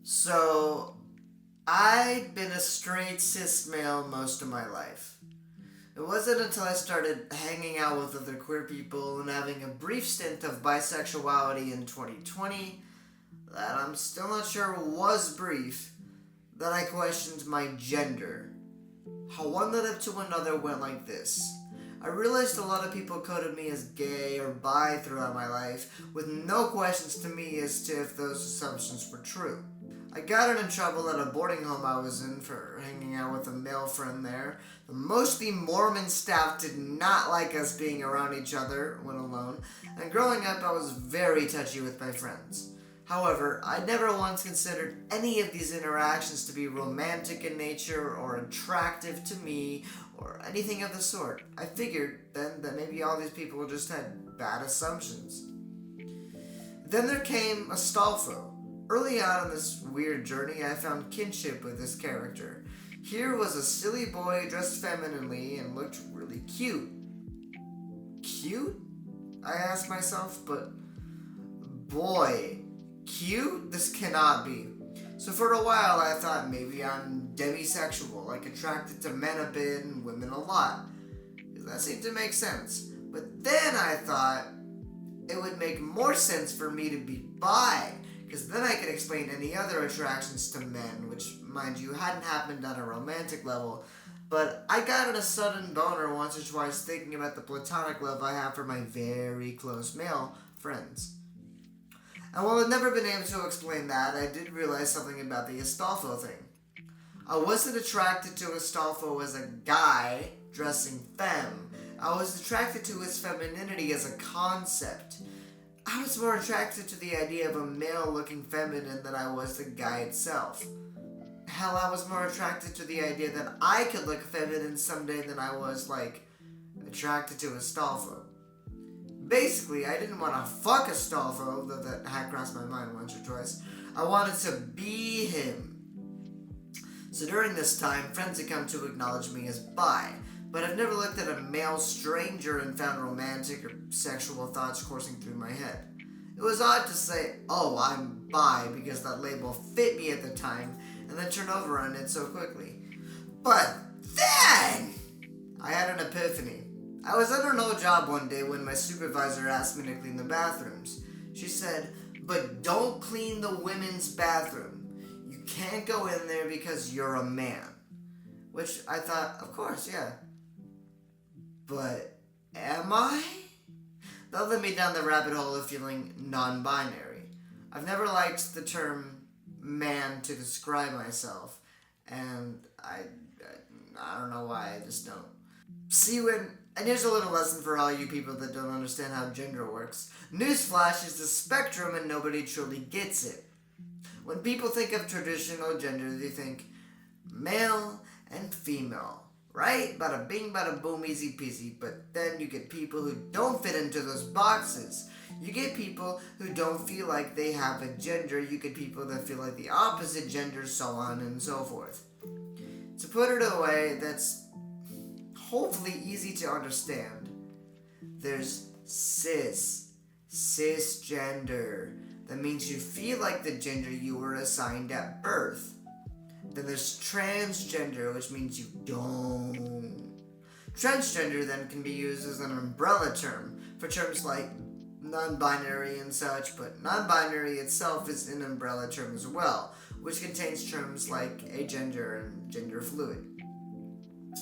So, I'd been a straight cis male most of my life. It wasn't until I started hanging out with other queer people and having a brief stint of bisexuality in 2020 that I'm still not sure was brief that I questioned my gender. How one led up to another went like this. I realized a lot of people coded me as gay or bi throughout my life, with no questions to me as to if those assumptions were true. I got in trouble at a boarding home I was in for hanging out with a male friend there. The mostly Mormon staff did not like us being around each other when alone, and growing up I was very touchy with my friends. However, I never once considered any of these interactions to be romantic in nature or attractive to me or anything of the sort. I figured then that maybe all these people just had bad assumptions. Then there came Astolfo. Early on in this weird journey, I found kinship with this character. Here was a silly boy dressed femininely and looked really cute. Cute? I asked myself, but boy, cute? This cannot be. So for a while I thought maybe I'm demisexual, like attracted to men a bit and women a lot. That seemed to make sense. But then I thought it would make more sense for me to be bi, because then I could explain any other attractions to men, which, mind you, hadn't happened on a romantic level, but I got a sudden boner once or twice thinking about the platonic love I have for my very close male friends. And while I've never been able to explain that, I did realize something about the Astolfo thing. I wasn't attracted to Astolfo as a guy dressing femme. I was attracted to his femininity as a concept. I was more attracted to the idea of a male looking feminine than I was the guy itself. Hell, I was more attracted to the idea that I could look feminine someday than I was, attracted to Astolfo. Basically, I didn't want to fuck Astolfo, though that had crossed my mind once or twice. I wanted to be him. So during this time, friends had come to acknowledge me as bi, but I've never looked at a male stranger and found romantic or sexual thoughts coursing through my head. It was odd to say, oh, I'm bi, because that label fit me at the time, and then turn over on it so quickly. But then, I had an epiphany. I was under no job one day when my supervisor asked me to clean the bathrooms. She said, but don't clean the women's bathroom. You can't go in there because you're a man. Which I thought, of course, yeah. But am I? That led me down the rabbit hole of feeling non-binary. I've never liked the term man to describe myself, and I don't know why, I just don't. And here's a little lesson for all you people that don't understand how gender works. Newsflash is a spectrum and nobody truly gets it. When people think of traditional gender, they think male and female. Right? Bada bing, bada boom, easy peasy. But then you get people who don't fit into those boxes. You get people who don't feel like they have a gender. You get people that feel like the opposite gender, so on and so forth. To put it away, that's hopefully easy to understand. There's cisgender. That means you feel like the gender you were assigned at birth. Then there's transgender, which means you don't. Transgender then can be used as an umbrella term for terms like non-binary and such, but non-binary itself is an umbrella term as well, which contains terms like agender and gender fluid.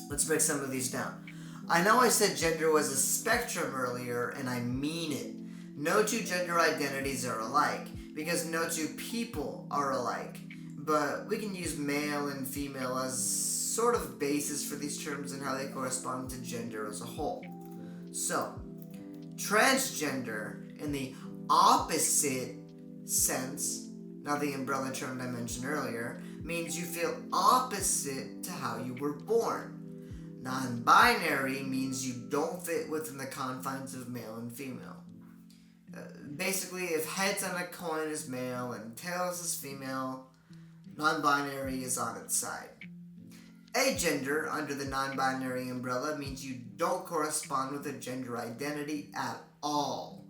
Let's break some of these down. I know I said gender was a spectrum earlier, and I mean it. No two gender identities are alike, because no two people are alike. But we can use male and female as sort of basis for these terms and how they correspond to gender as a whole. So, transgender, in the opposite sense, not the umbrella term I mentioned earlier, means you feel opposite to how you were born. Non-binary means you don't fit within the confines of male and female. Basically, if heads on a coin is male and tails is female, non-binary is on its side. Agender, under the non-binary umbrella, means you don't correspond with a gender identity at all.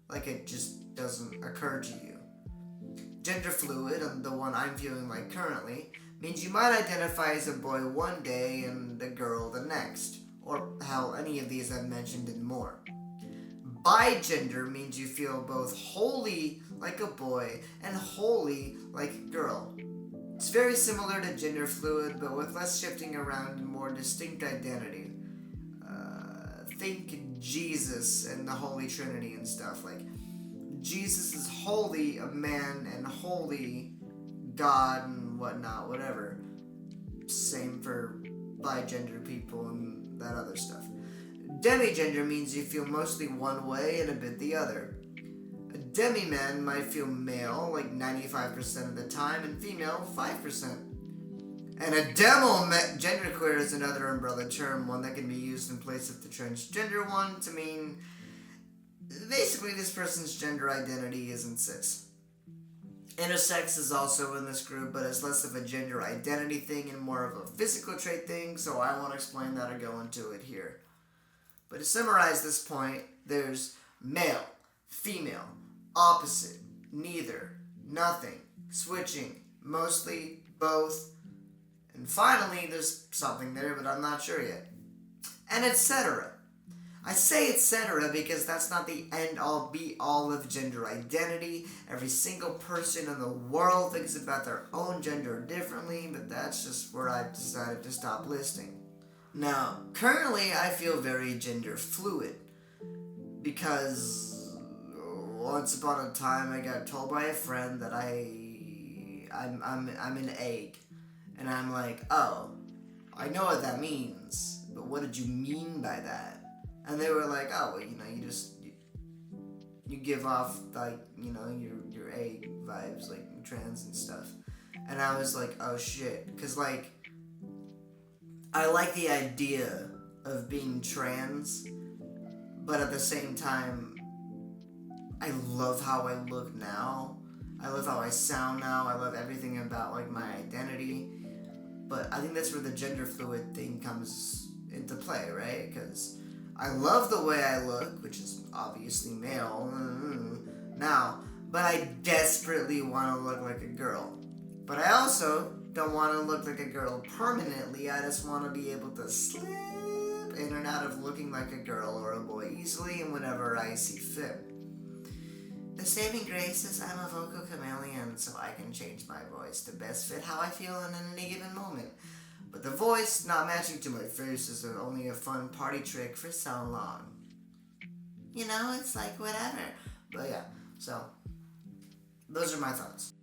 Like it just doesn't occur to you. Gender fluid, and the one I'm feeling like currently, means you might identify as a boy one day and a girl the next, or hell, any of these I've mentioned and more. Bigender means you feel both wholly like a boy and wholly like a girl. It's very similar to gender fluid, but with less shifting around and more distinct identity. Think Jesus and the Holy Trinity and stuff. Like, Jesus is wholly a man and wholly God and whatnot, whatever. Same for bigender people and that other stuff. Demigender means you feel mostly one way and a bit the other. A demi-man might feel male like 95% of the time and female 5%. And a genderqueer is another umbrella term, one that can be used in place of the transgender one to mean basically this person's gender identity isn't cis. Intersex is also in this group, but it's less of a gender identity thing and more of a physical trait thing, so I won't explain that or go into it here. But to summarize this point, there's male, female, opposite, neither, nothing, switching, mostly, both, and finally there's something there, but I'm not sure yet. And etc. I say etc. because that's not the end-all be-all of gender identity. Every single person in the world thinks about their own gender differently, but that's just where I've decided to stop listing. Now, currently I feel very gender fluid because once upon a time I got told by a friend that I'm an egg, and I'm like, oh, I know what that means, but what did you mean by that? And they were like, oh, well, you give off like, your egg vibes, like trans and stuff. And I was like, oh shit, because like I like the idea of being trans, but at the same time, I love how I look now. I love how I sound now. I love everything about like my identity. But I think that's where the gender fluid thing comes into play, right? Because I love the way I look, which is obviously male now, but I desperately want to look like a girl. But I also don't want to look like a girl permanently. I just want to be able to slip in and out of looking like a girl or a boy easily and whenever I see fit. The saving grace is I'm a vocal chameleon, so I can change my voice to best fit how I feel in any given moment. But the voice not matching to my face is only a fun party trick for so long. It's like whatever. But yeah, so those are my thoughts.